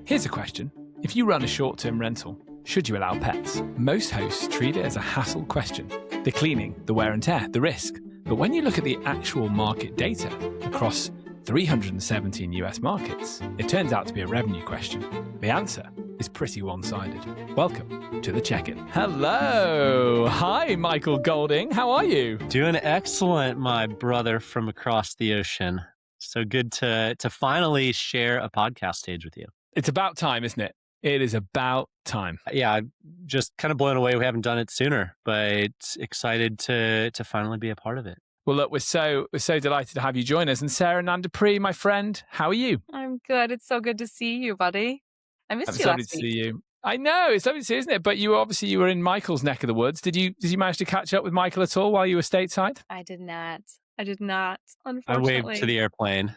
Here's a question. If you run a short-term rental, should you allow pets? Most hosts treat it as a hassle question. The cleaning, the wear and tear, the risk. But when you look at the actual market data across 317 US markets, it turns out to be a revenue question. The answer is pretty one-sided. Welcome to the check-in. Hello. Hi, Michael Goldin. How are you? Doing excellent, my brother from across the ocean. So good to finally share a podcast stage with you. It's about time, isn't it? It is about time. Yeah, I'm just kind of blown away we haven't done it sooner, but excited to finally be a part of it. Well, look, we're so delighted to have you join us. And Sarah Nandapri, my friend, how are you? I'm good. It's so good to see you, buddy. I missed you lovely last to week. see you. I know, it's lovely to see, isn't it? But you were in Michael's neck of the woods. Did you manage to catch up with Michael at all while you were stateside? I did not, unfortunately. I waved to the airplane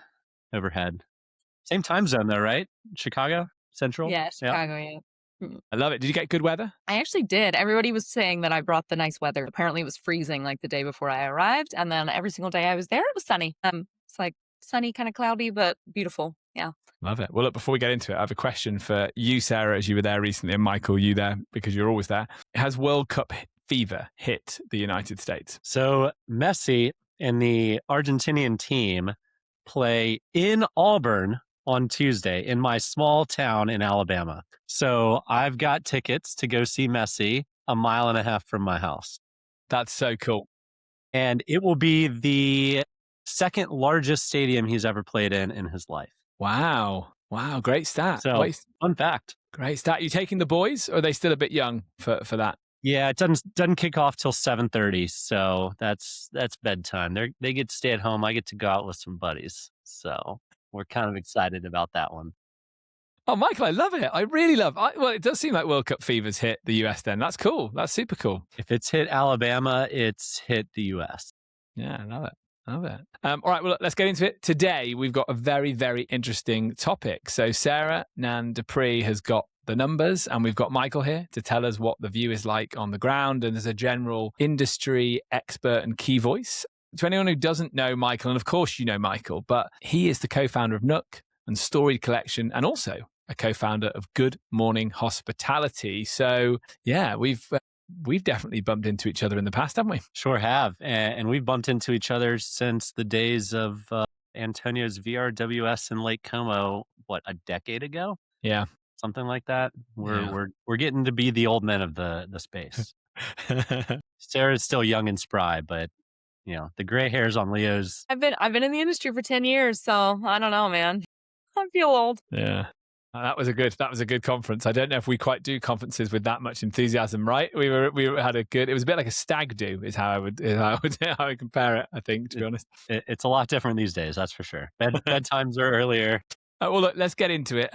overhead. Same time zone though, right? Chicago Central? Yeah, Chicago, yeah. I love it. Did you get good weather? I actually did. Everybody was saying that I brought the nice weather. Apparently it was freezing like the day before I arrived. And then every single day I was there, it was sunny. It's like sunny, kind of cloudy, but beautiful. Yeah. Love it. Well, look, before we get into it, I have a question for you, Sarah, as you were there recently, and Michael, you there, because you're always there. Has World Cup fever hit the United States? So Messi and the Argentinian team play in Auburn on Tuesday in my small town in Alabama. So I've got tickets to go see Messi a mile and a half from my house. That's so cool. And it will be the second largest stadium he's ever played in his life. Wow. Great stat. So, fun fact. Great stat. You taking the boys, or are they still a bit young for that? Yeah, it doesn't kick off till 7:30, so that's bedtime. They get to stay at home. I get to go out with some buddies. So we're kind of excited about that one. Oh, Michael, I love it. I really love it. Well, it does seem like World Cup fever's hit the US then. That's cool. That's super cool. If it's hit Alabama, it's hit the US. Yeah, I love it. All right, well, let's get into it. Today, we've got a very, very interesting topic. So Sarah Nandapri has got the numbers, and we've got Michael here to tell us what the view is like on the ground, and as a general industry expert and key voice. To anyone who doesn't know Michael, and of course you know Michael, but he is the co-founder of Nook and Storied Collection, and also a co-founder of Good Morning Hospitality. So yeah, we've definitely bumped into each other in the past, haven't we? Sure have. And we've bumped into each other since the days of Antonio's VRWS in Lake Como, a decade ago? Yeah. Something like that. We're getting to be the old men of the space. Sarah's still young and spry, but the gray hairs on Leo's. I've been in the industry for 10 years, so I don't know, man. I feel old. Yeah. That was a good conference. I don't know if we quite do conferences with that much enthusiasm, right? We had a good. It was a bit like a stag do, is how I would compare it. I think, to be honest, it's a lot different these days. That's for sure. Bedtimes are earlier. Well, look, let's get into it.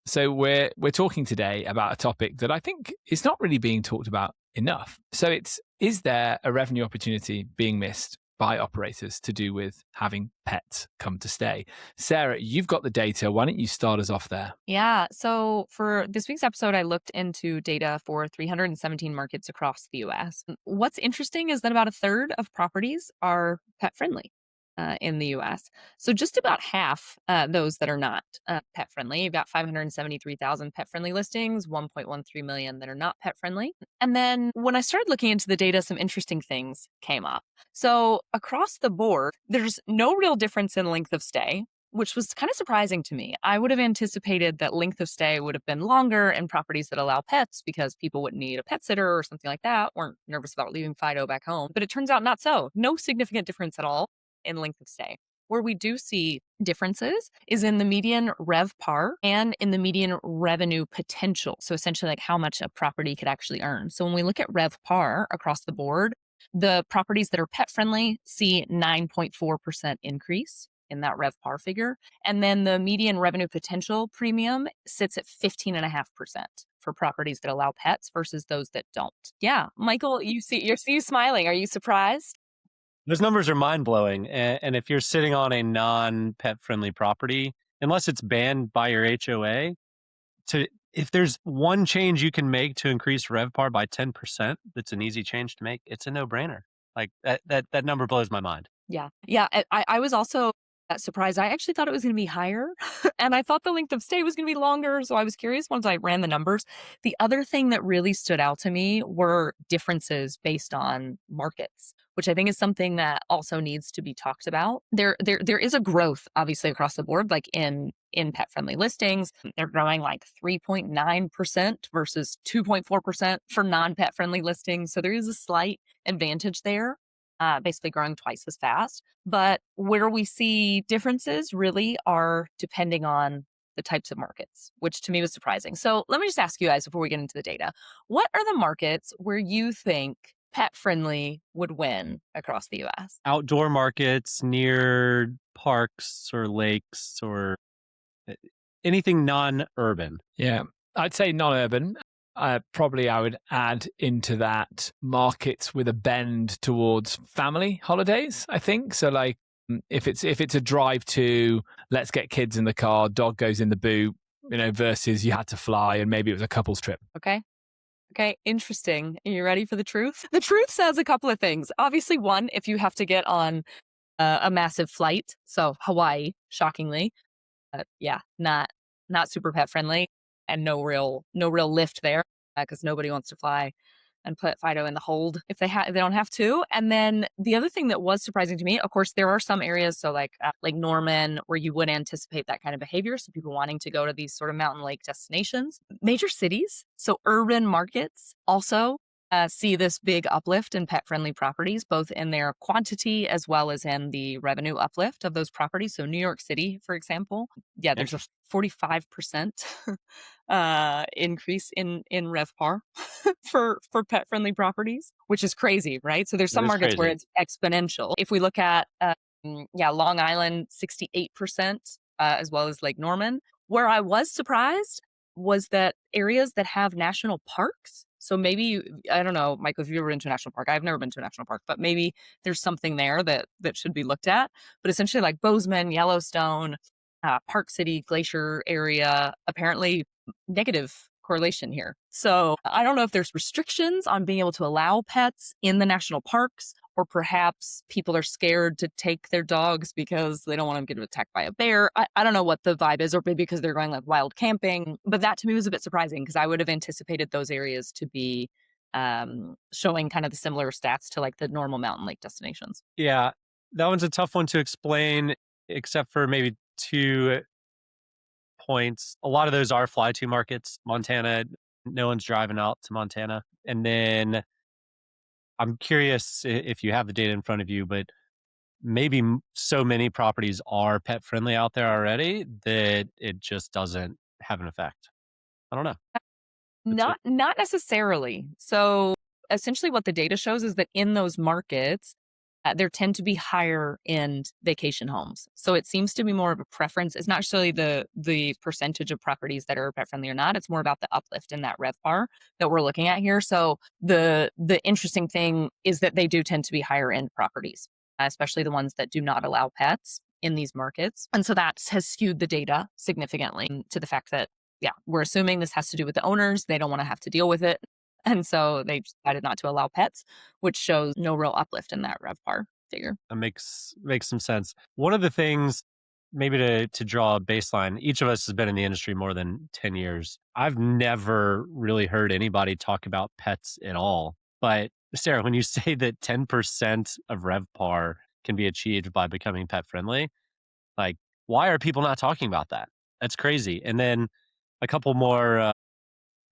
So we're talking today about a topic that I think is not really being talked about enough. So is there a revenue opportunity being missed by operators to do with having pets come to stay? Sarah, you've got the data. Why don't you start us off there? Yeah. So for this week's episode, I looked into data for 317 markets across the US. What's interesting is that about a third of properties are pet friendly in the US. So just about half those that are not pet friendly. You've got 573,000 pet friendly listings, 1.13 million that are not pet friendly. And then when I started looking into the data, some interesting things came up. So across the board, there's no real difference in length of stay, which was kind of surprising to me. I would have anticipated that length of stay would have been longer in properties that allow pets because people wouldn't need a pet sitter or something like that, weren't nervous about leaving Fido back home. But it turns out not so. No significant difference at all in length of stay. Where we do see differences is in the median RevPAR and in the median revenue potential. So essentially like how much a property could actually earn. So when we look at RevPAR across the board, the properties that are pet friendly see 9.4% increase in that RevPAR figure. And then the median revenue potential premium sits at 15.5% for properties that allow pets versus those that don't. Yeah. Michael, you smiling. Are you surprised? Those numbers are mind-blowing. And if you're sitting on a non-pet friendly property, unless it's banned by your HOA, if there's one change you can make to increase RevPAR by 10%, that's an easy change to make, it's a no-brainer. Like that number blows my mind. Yeah. I was also surprised. I actually thought it was going to be higher and I thought the length of stay was going to be longer. So I was curious once I ran the numbers. The other thing that really stood out to me were differences based on markets, which I think is something that also needs to be talked about. There is a growth obviously across the board, like in pet friendly listings. They're growing like 3.9% versus 2.4% for non pet friendly listings. So there is a slight advantage there. Basically growing twice as fast. But where we see differences really are depending on the types of markets, which to me was surprising. So let me just ask you guys before we get into the data, what are the markets where you think pet friendly would win across the US? Outdoor markets near parks or lakes or anything non-urban. Yeah, I'd say non-urban. Probably I would add into that markets with a bend towards family holidays, I think. So like if it's a drive to, let's get kids in the car, dog goes in the boot, versus you had to fly and maybe it was a couple's trip. Okay, interesting. Are you ready for the truth? The truth says a couple of things. Obviously, one, if you have to get on a massive flight, so Hawaii, shockingly, yeah, not super pet friendly, and no real lift there because nobody wants to fly and put Fido in the hold if they don't have to. And then the other thing that was surprising to me, of course, there are some areas, so like Norman, where you would anticipate that kind of behavior. So people wanting to go to these sort of mountain lake destinations, major cities, so urban markets also see this big uplift in pet-friendly properties, both in their quantity as well as in the revenue uplift of those properties. So New York City, for example, yeah, there's a 45% increase in RevPAR for pet-friendly properties, which is crazy, right? So there's some markets where it's exponential. If we look at, Long Island, 68%, as well as Lake Norman. Where I was surprised was that areas that have national parks. So maybe, I don't know, Michael, if you've ever been to a national park, I've never been to a national park, but maybe there's something there that should be looked at. But essentially like Bozeman, Yellowstone, Park City, Glacier area, apparently negative correlation here. So I don't know if there's restrictions on being able to allow pets in the national parks, or perhaps people are scared to take their dogs because they don't want them to get attacked by a bear. I don't know what the vibe is, or maybe because they're going like wild camping. But that to me was a bit surprising because I would have anticipated those areas to be showing kind of the similar stats to like the normal mountain lake destinations. Yeah, that one's a tough one to explain, except for maybe 2 points. A lot of those are fly to markets. Montana, no one's driving out to Montana. And then I'm curious if you have the data in front of you, but maybe so many properties are pet friendly out there already that it just doesn't have an effect. I don't know. Not necessarily. So essentially what the data shows is that in those markets, there tend to be higher end vacation homes. So it seems to be more of a preference. It's not necessarily the percentage of properties that are pet friendly or not. It's more about the uplift in that RevPAR that we're looking at here. So the interesting thing is that they do tend to be higher end properties, especially the ones that do not allow pets in these markets. And so that has skewed the data significantly to the fact that, yeah, we're assuming this has to do with the owners. They don't want to have to deal with it. And so they decided not to allow pets, which shows no real uplift in that RevPAR figure. That makes some sense. One of the things, maybe to draw a baseline, each of us has been in the industry more than 10 years. I've never really heard anybody talk about pets at all. But Sarah, when you say that 10% of RevPAR can be achieved by becoming pet friendly, like, why are people not talking about that? That's crazy. And then a couple more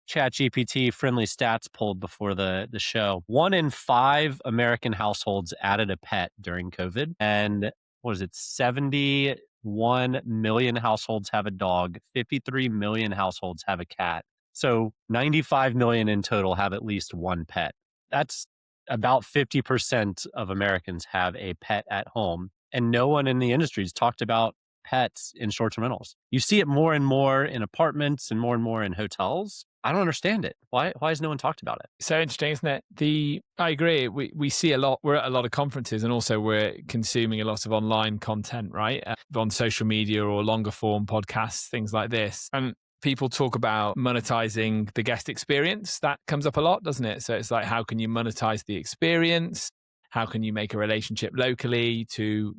ChatGPT friendly stats pulled before the show. 1 in 5 American households added a pet during COVID. And what is it? 71 million households have a dog. 53 million households have a cat. So 95 million in total have at least one pet. That's about 50% of Americans have a pet at home. And no one in the industry has talked about pets in short-term rentals. You see it more and more in apartments and more in hotels. I don't understand it. Why has no one talked about it? So interesting, isn't it? I agree. We see a lot. We're at a lot of conferences, and also we're consuming a lot of online content, right? On social media or longer form podcasts, things like this. And people talk about monetizing the guest experience. That comes up a lot, doesn't it? So it's like, how can you monetize the experience? How can you make a relationship locally to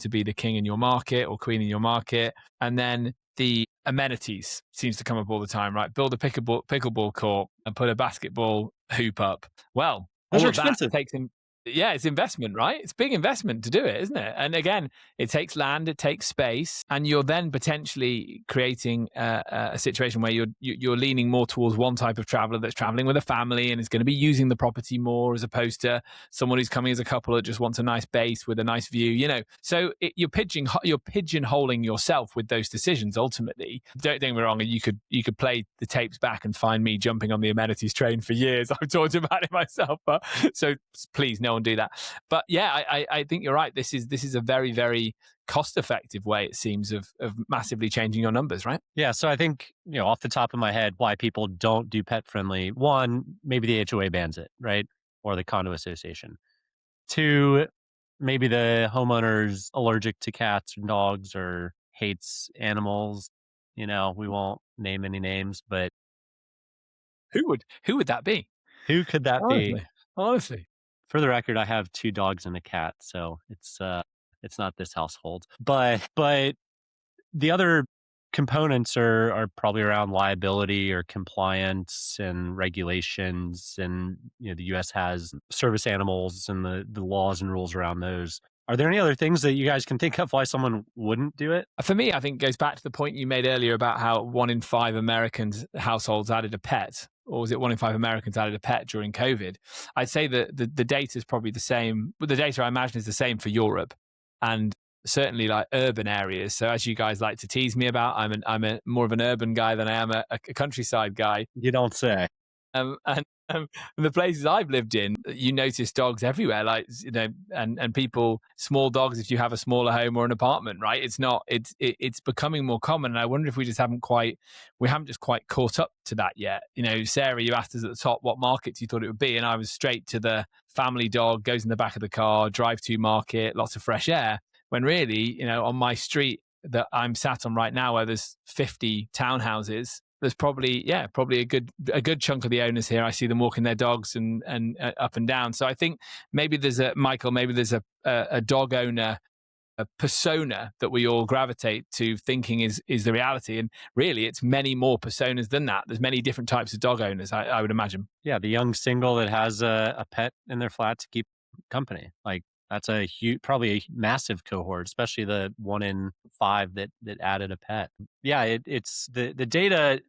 be the king in your market or queen in your market? And then the amenities seems to come up all the time, right? Build a pickleball court and put a basketball hoop up. Well, Those all are of that expensive. takes in. Yeah, it's investment, right? It's big investment to do it, isn't it? And again, it takes land, it takes space, and you're then potentially creating a situation where you're leaning more towards one type of traveler that's traveling with a family and is going to be using the property more, as opposed to someone who's coming as a couple that just wants a nice base with a nice view. So you're pigeonholing yourself with those decisions. Ultimately, don't get me wrong, you could play the tapes back and find me jumping on the amenities train for years. I've talked about it myself, but so please no one do that. But yeah, I think you're right. This is a very, very cost-effective way, it seems, of massively changing your numbers, right? Yeah. So I think, off the top of my head, why people don't do pet friendly. One, maybe the HOA bans it, right? Or the condo association. Two, maybe the homeowner's allergic to cats or dogs or hates animals. We won't name any names, but Who would that be? who could that be? Honestly. For the record, I have 2 dogs and a cat, so it's not this household. But the other components are probably around liability or compliance and regulations, and the US has service animals and the laws and rules around those. Are there any other things that you guys can think of why someone wouldn't do it? For me, I think it goes back to the point you made earlier about how 1 in 5 Americans households added a pet, or was it 1 in 5 Americans added a pet during COVID? I'd say that the data is probably the same. But the data I imagine is the same for Europe and certainly like urban areas. So as you guys like to tease me about, I'm a more of an urban guy than I am a countryside guy. You don't say. And the places I've lived in, you notice dogs everywhere, like, and people, small dogs, if you have a smaller home or an apartment, right? It's becoming more common. And I wonder if we haven't just quite caught up to that yet. Sarah, you asked us at the top what markets you thought it would be. And I was straight to the family dog, goes in the back of the car, drive to market, lots of fresh air. When really, on my street that I'm sat on right now, where there's 50 townhouses, there's probably a good chunk of the owners here. I see them walking their dogs and up and down. So I think maybe there's a dog owner, a persona that we all gravitate to thinking is the reality. And really, it's many more personas than that. There's many different types of dog owners, I would imagine. Yeah, the young single that has a pet in their flat to keep company. Like, that's probably a massive cohort, especially the 1 in 5 that added a pet. Yeah, it's the data.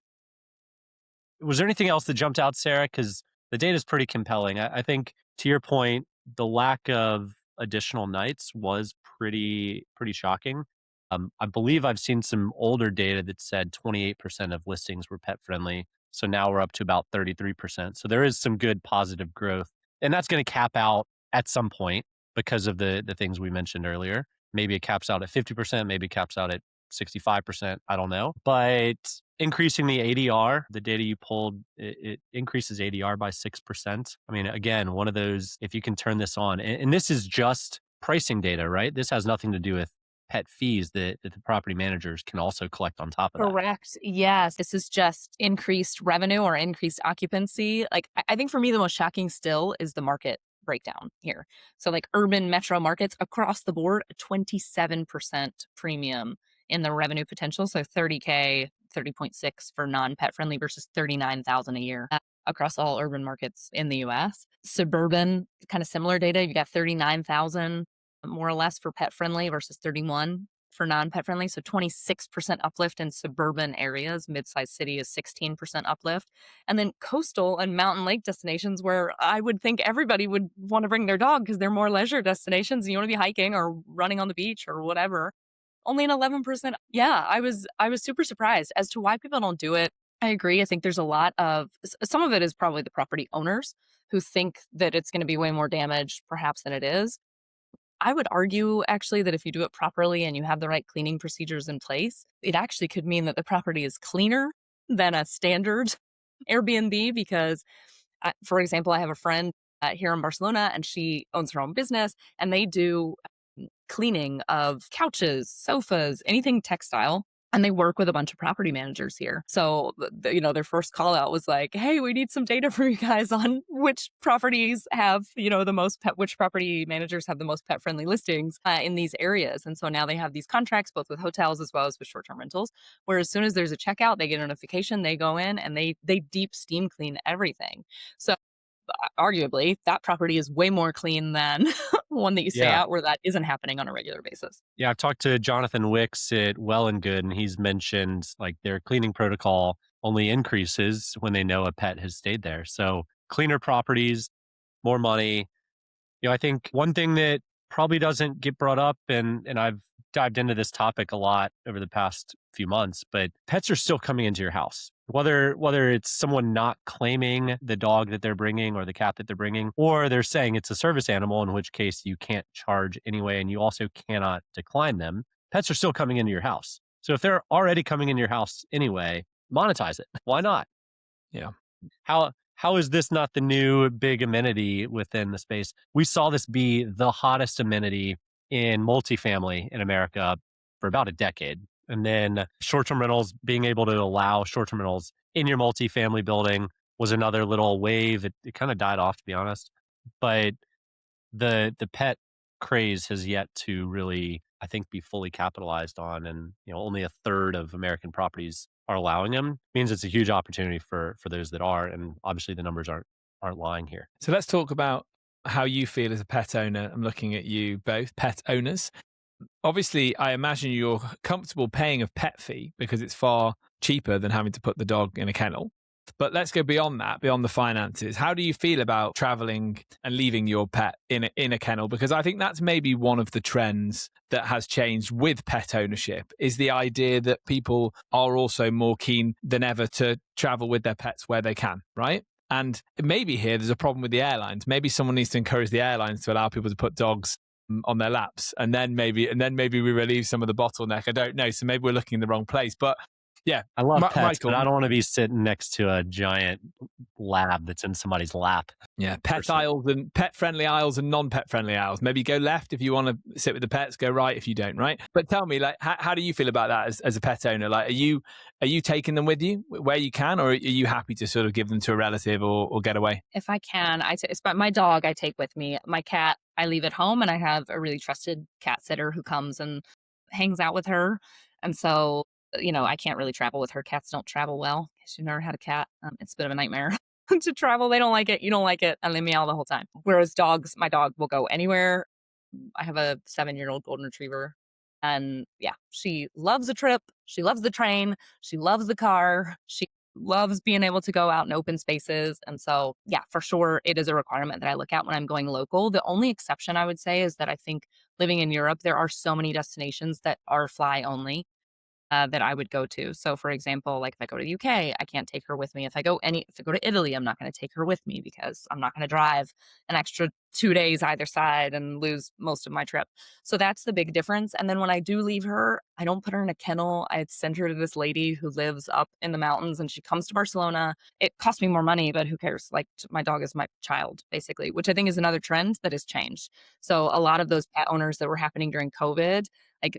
Was there anything else that jumped out, Sarah? Because the data is pretty compelling. I think, to your point, the lack of additional nights was pretty shocking. I believe I've seen some older data that said 28% of listings were pet friendly. So now we're up to about 33%. So there is some good positive growth. And that's going to cap out at some point because of the things we mentioned earlier. Maybe it caps out at 50%, maybe it caps out at 65%. I don't know. But increasing the ADR, the data you pulled, it increases ADR by 6%. I mean, again, one of those, if you can turn this on, and this is just pricing data, right? This has nothing to do with pet fees that the property managers can also collect on top of that. Correct. Yes. This is just increased revenue or increased occupancy. Like, I think for me, the most shocking still is the market breakdown here. So like urban metro markets across the board, a 27% premium in the revenue potential. So 30K, 30.6 for non-pet friendly versus 39,000 a year across all urban markets in the US. Suburban, kind of similar data. You got 39,000 more or less for pet friendly versus 31 for non-pet friendly. So 26% uplift in suburban areas. Mid-sized city is 16% uplift. And then coastal and mountain lake destinations, where I would think everybody would want to bring their dog because they're more leisure destinations and you want to be hiking or running on the beach or whatever. Only an 11%. Yeah, I was super surprised as to why people don't do it. I agree. I think there's a lot of, some of it is probably the property owners who think that it's going to be way more damage perhaps than it is. I would argue actually that if you do it properly and you have the right cleaning procedures in place, it actually could mean that the property is cleaner than a standard Airbnb because, for example, I have a friend here in Barcelona and she owns her own business and they do cleaning of couches, sofas, anything textile And they work with a bunch of property managers here. So, their first call out was like, hey, we need some data for you guys on which properties have, which property managers have the most pet friendly listings in these areas. And so now they have these contracts, both with hotels as well as with short term rentals, where as soon as there's a checkout, they get a notification, they go in and they deep steam clean everything. So, arguably, that property is way more clean than one that you stay Yeah. at where that isn't happening on a regular basis. Yeah, I've talked to Jonathan Wicks at Well and Good, and he's mentioned like their cleaning protocol only increases when they know a pet has stayed there. So cleaner properties, more money. I think one thing that probably doesn't get brought up, and I've dived into this topic a lot over the past few months, but pets are still coming into your house. Whether it's someone not claiming the dog that they're bringing or the cat that they're bringing, or they're saying it's a service animal, in which case you can't charge anyway, and you also cannot decline them. Pets are still coming into your house. So if they're already coming into your house anyway, monetize it. Why not? Yeah. How is this not the new big amenity within the space? We saw this be the hottest amenity in multifamily in America for about a decade. And then short-term rentals, being able to allow short-term rentals in your multifamily building was another little wave. It kind of died off, to be honest. But the pet craze has yet to really, I think, be fully capitalized on. And only a third of American properties are allowing them. Means it's a huge opportunity for those that are, and obviously the numbers aren't lying here. So let's talk about how you feel as a pet owner. I'm looking at you both, pet owners. Obviously, I imagine you're comfortable paying a pet fee because it's far cheaper than having to put the dog in a kennel. But let's go beyond that, beyond the finances. How do you feel about traveling and leaving your pet in a kennel? Because I think that's maybe one of the trends that has changed with pet ownership, is the idea that people are also more keen than ever to travel with their pets where they can, right? And maybe here there's a problem with the airlines. Maybe someone needs to encourage the airlines to allow people to put dogs on their laps, and then maybe we relieve some of the bottleneck. I don't know. So maybe we're looking in the wrong place. But yeah, I love pets, Michael, but I don't want to be sitting next to a giant lab that's in somebody's lap. Yeah, aisles and pet-friendly aisles and non-pet-friendly aisles. Maybe go left if you want to sit with the pets, go right if you don't, right? But tell me, like, how do you feel about that as a pet owner? Like, are you taking them with you where you can, or are you happy to sort of give them to a relative or get away? If I can, my dog I take with me. My cat I leave at home, and I have a really trusted cat sitter who comes and hangs out with her. And so, I can't really travel with her. Cats don't travel well. If you've never had a cat, it's a bit of a nightmare to travel. They don't like it. You don't like it. And they meow the whole time. Whereas my dog will go anywhere. I have a 7-year-old golden retriever. And yeah, she loves a trip. She loves the train. She loves the car. She loves being able to go out in open spaces. And so, yeah, for sure, it is a requirement that I look at when I'm going local. The only exception I would say is that I think living in Europe, there are so many destinations that are fly only. That I would go to. So, for example, like if I go to the UK, I can't take her with me. If I go to Italy, I'm not going to take her with me because I'm not going to drive an extra 2 days either side and lose most of my trip. So that's the big difference. And then when I do leave her, I don't put her in a kennel. I send her to this lady who lives up in the mountains, and she comes to Barcelona. It costs me more money, but who cares? Like, my dog is my child, basically, which I think is another trend that has changed. So a lot of those pet owners that were happening during COVID, like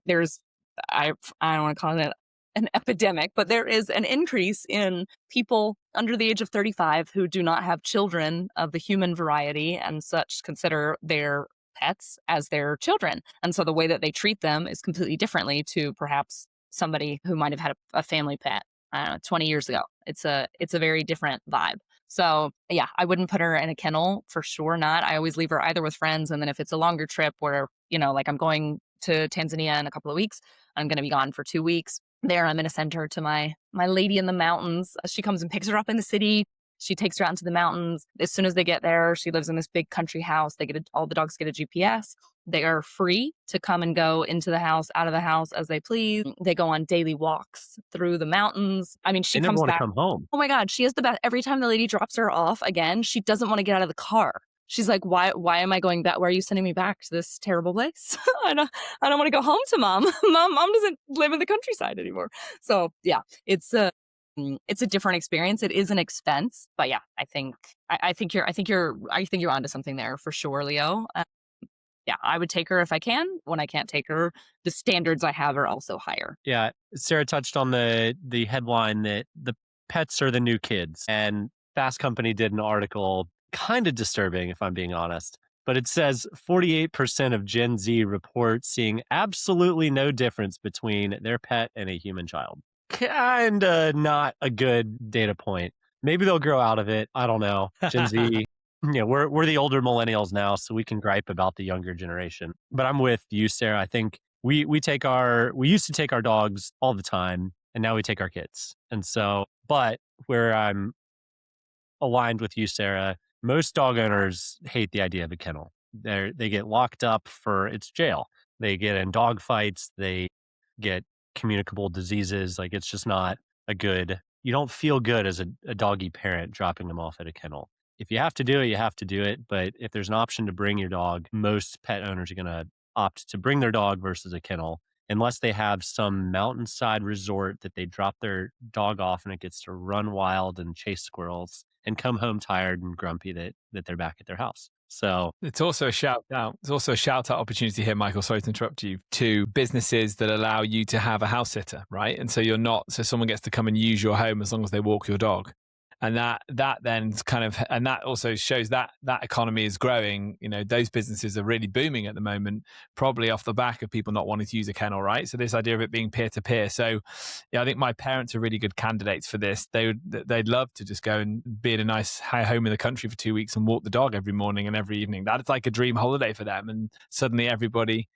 I don't want to call it an epidemic, but there is an increase in people under the age of 35 who do not have children of the human variety and such consider their pets as their children. And so the way that they treat them is completely differently to perhaps somebody who might have had a family pet, I don't know, 20 years ago. It's a very different vibe. So yeah, I wouldn't put her in a kennel, for sure not. I always leave her either with friends. And then if it's a longer trip where, like I'm going to Tanzania in a couple of weeks, I'm going to be gone for 2 weeks. There, I'm going to send her to my lady in the mountains. She comes and picks her up in the city. She takes her out into the mountains. As soon as they get there, she lives in this big country house. All the dogs get a GPS. They are free to come and go into the house, out of the house as they please. They go on daily walks through the mountains. I mean, she They never comes want to back. come home. Oh my God, she is the best. Every time the lady drops her off again, she doesn't want to get out of the car. She's like, why am I going back? Why are you sending me back to this terrible place? I don't want to go home to mom. Mom doesn't live in the countryside anymore. So yeah, it's a different experience. It is an expense, but yeah, I think you're onto something there for sure, Leo. yeah, I would take her if I can. When I can't take her, the standards I have are also higher. Yeah, Sarah touched on the headline that the pets are the new kids, and Fast Company did an article, kind of disturbing if I'm being honest, but it says 48% of Gen Z report seeing absolutely no difference between their pet and a human child. Kinda not a good data point. Maybe they'll grow out of it. I don't know. Gen Z, we're the older millennials now, so we can gripe about the younger generation. But I'm with you, Sarah. I think we used to take our dogs all the time, and now we take our kids. And so, but where I'm aligned with you, Sarah, most dog owners hate the idea of a kennel. They get locked up for it's jail. They get in dog fights. They get communicable diseases. Like it's just not a good. You don't feel good as a doggy parent dropping them off at a kennel. If you have to do it, you have to do it. But if there's an option to bring your dog, most pet owners are going to opt to bring their dog versus a kennel, unless they have some mountainside resort that they drop their dog off and it gets to run wild and chase squirrels and come home tired and grumpy that they're back at their house. So it's also a shout out. It's also a shout out opportunity here, Michael. Sorry to interrupt you. To businesses that allow you to have a house sitter, right? And so so someone gets to come and use your home as long as they walk your dog. And that then and that also shows that economy is growing. Those businesses are really booming at the moment, probably off the back of people not wanting to use a kennel, right? So this idea of it being peer to peer. So yeah, I think my parents are really good candidates for this. They'd love to just go and be in a nice home in the country for 2 weeks and walk the dog every morning and every evening. That's like a dream holiday for them, and suddenly everybody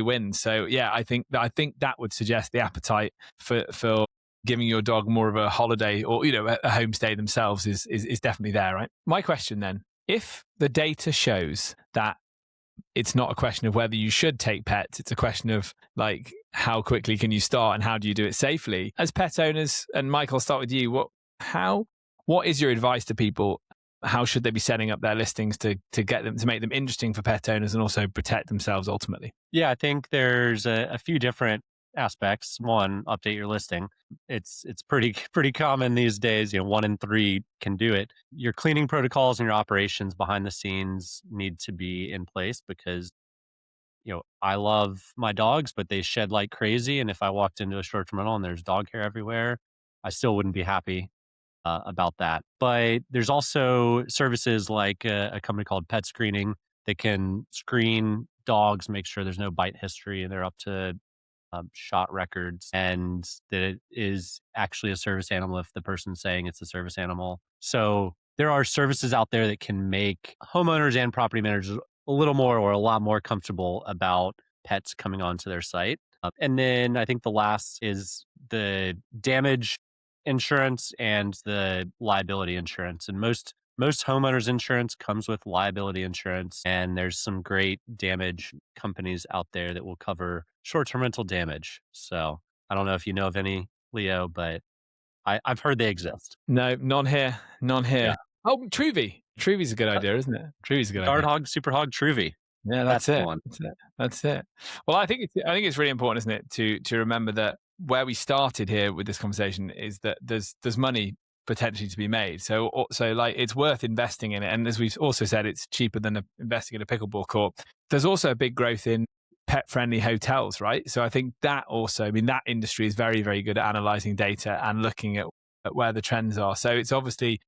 wins. So yeah, I think that would suggest the appetite for giving your dog more of a holiday or a homestay themselves is definitely there, right? My question then, if the data shows that it's not a question of whether you should take pets, it's a question of like how quickly can you start and how do you do it safely as pet owners, and Michael, I'll start with you. What is your advice to people? How should they be setting up their listings to get them, to make them interesting for pet owners and also protect themselves ultimately? Yeah, I think there's a few different aspects. One, update your listing. It's pretty common these days. 1 in 3 can do it. Your cleaning protocols and your operations behind the scenes need to be in place because I love my dogs, but they shed like crazy. And if I walked into a short-term rental and there's dog hair everywhere, I still wouldn't be happy about that. But there's also services like a company called Pet Screening that can screen dogs, make sure there's no bite history, and they're up to shot records, and that it is actually a service animal if the person's saying it's a service animal. So there are services out there that can make homeowners and property managers a little more or a lot more comfortable about pets coming onto their site. And then I think the last is the damage insurance and the liability insurance. And most homeowners insurance comes with liability insurance, and there's some great damage companies out there that will cover short-term rental damage. So I don't know if you know of any, Leo, but I've heard they exist. No, none here. Yeah. Oh, Truvy. Truvy's a good idea, isn't it? Truvy's a good Guard idea. Hog, Super Hog, Truvy. Yeah, that's it. That's it. Well, I think it's really important, isn't it, to remember that where we started here with this conversation is that there's money potentially to be made. So like it's worth investing in it. And as we've also said, it's cheaper than investing in a pickleball court. There's also a big growth in pet friendly hotels, right? So I think that also, that industry is very, very good at analyzing data and looking at where the trends are. So it's obviously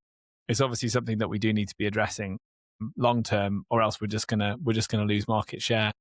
something that we do need to be addressing long term, or else we're just gonna lose market share.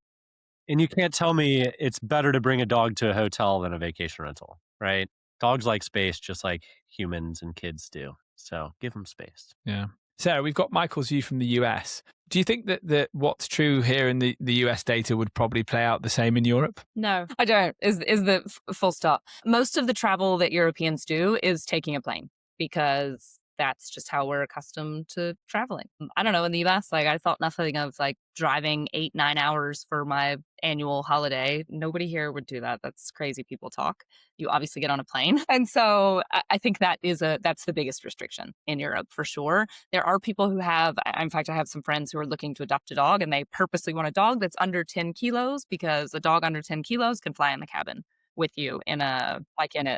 And you can't tell me it's better to bring a dog to a hotel than a vacation rental, right? Dogs like space just like humans and kids do. So give them space. Yeah. Sarah, we've got Michael's view from the US. Do you think that what's true here in the US data would probably play out the same in Europe? No, I don't, is the full stop. Most of the travel that Europeans do is taking a plane because that's just how we're accustomed to traveling. I don't know, in the US, like I thought nothing of like driving 8-9 hours for my annual holiday. Nobody here would do that. That's crazy people talk. You obviously get on a plane. And so I think that's the biggest restriction in Europe for sure. There are people who have, in fact, I have some friends who are looking to adopt a dog and they purposely want a dog that's under 10 kilos because a dog under 10 kilos can fly in the cabin with you in a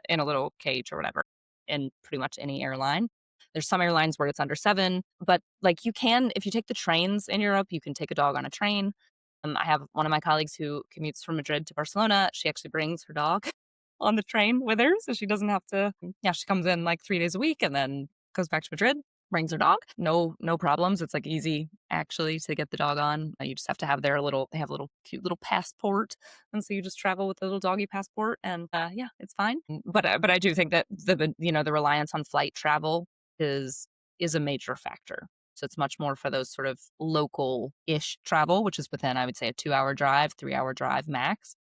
little cage or whatever in pretty much any airline. There's some airlines where it's under 7, but like you can, if you take the trains in Europe, you can take a dog on a train. I have one of my colleagues who commutes from Madrid to Barcelona. She actually brings her dog on the train with her, so she doesn't have to. Yeah, she comes in like 3 days a week and then goes back to Madrid, brings her dog. No problems. It's like easy actually to get the dog on. You just have to have they have a little cute little passport, and so you just travel with a little doggy passport, and yeah, it's fine. But I do think that the reliance on flight travel is a major factor. So it's much more for those sort of local-ish travel, which is within, I would say, a 2-hour drive, 3-hour drive max,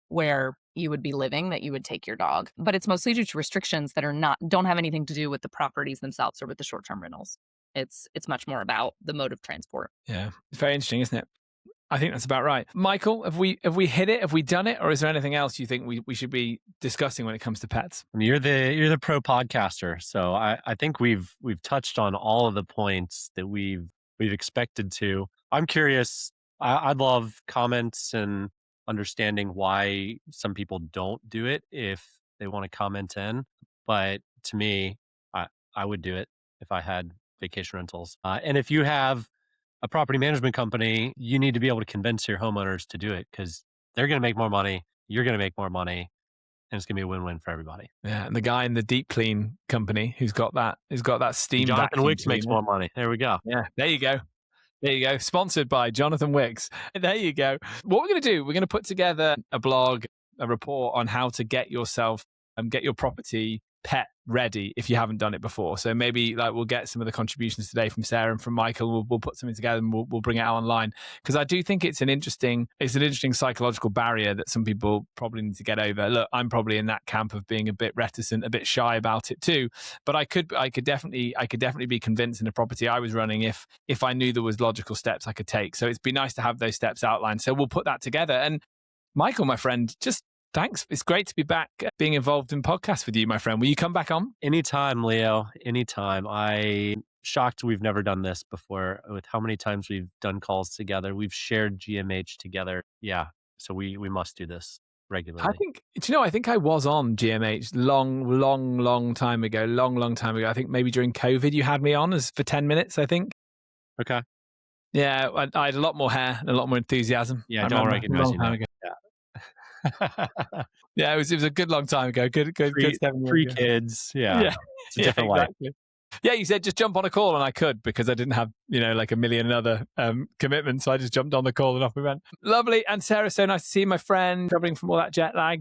where you would be living, that you would take your dog. But it's mostly due to restrictions that don't have anything to do with the properties themselves or with the short-term rentals. It's much more about the mode of transport. Yeah, it's very interesting, isn't it? I think that's about right. Michael, have we hit it? Have we done it? Or is there anything else you think we should be discussing when it comes to pets? I mean, you're the pro podcaster, so I think we've touched on all of the points that we've expected to. I'm curious. I'd love comments and understanding why some people don't do it if they want to comment in. But to me, I would do it if I had vacation rentals. And if you have a property management company, you need to be able to convince your homeowners to do it because they're going to make more money. You're going to make more money. And it's going to be a win-win for everybody. Yeah, and the guy in the deep clean company who's got that steam Jonathan vacuum Wicks makes cleaner. more money. There we go. Yeah, there you go. There you go. Sponsored by Jonathan Wicks. There you go. What we're going to do, we're going to put together a blog, a report on how to get yourself get your property pet ready if you haven't done it before. So maybe like we'll get some of the contributions today from Sarah and from Michael. We'll put something together and we'll bring it out online, because I do think it's an interesting psychological barrier that some people probably need to get over. Look, I'm probably in that camp of being a bit reticent, a bit shy about it too. But I could definitely be convinced in a property I was running if I knew there was logical steps I could take. So it'd be nice to have those steps outlined. So we'll put that together. And Michael, my friend, just thanks. It's great to be back being involved in podcasts with you, my friend. Will you come back on? Anytime, Leo. Anytime. I'm shocked we've never done this before with how many times we've done calls together. We've shared GMH together. Yeah. So we must do this regularly. I think I was on GMH long time ago. Long time ago. I think maybe during COVID you had me on for 10 minutes, I think. Okay. Yeah. I had a lot more hair and a lot more enthusiasm. Yeah, I don't recognize you now. Yeah. Yeah, it was a good long time ago. Good 7 years Three ago. Kids. Yeah. It's a different life. Exactly. Yeah, you said just jump on a call, and I could because I didn't have, like a million other commitments. So I just jumped on the call and off we went. Lovely. And Sarah, so nice to see you, my friend, recovering from all that jet lag.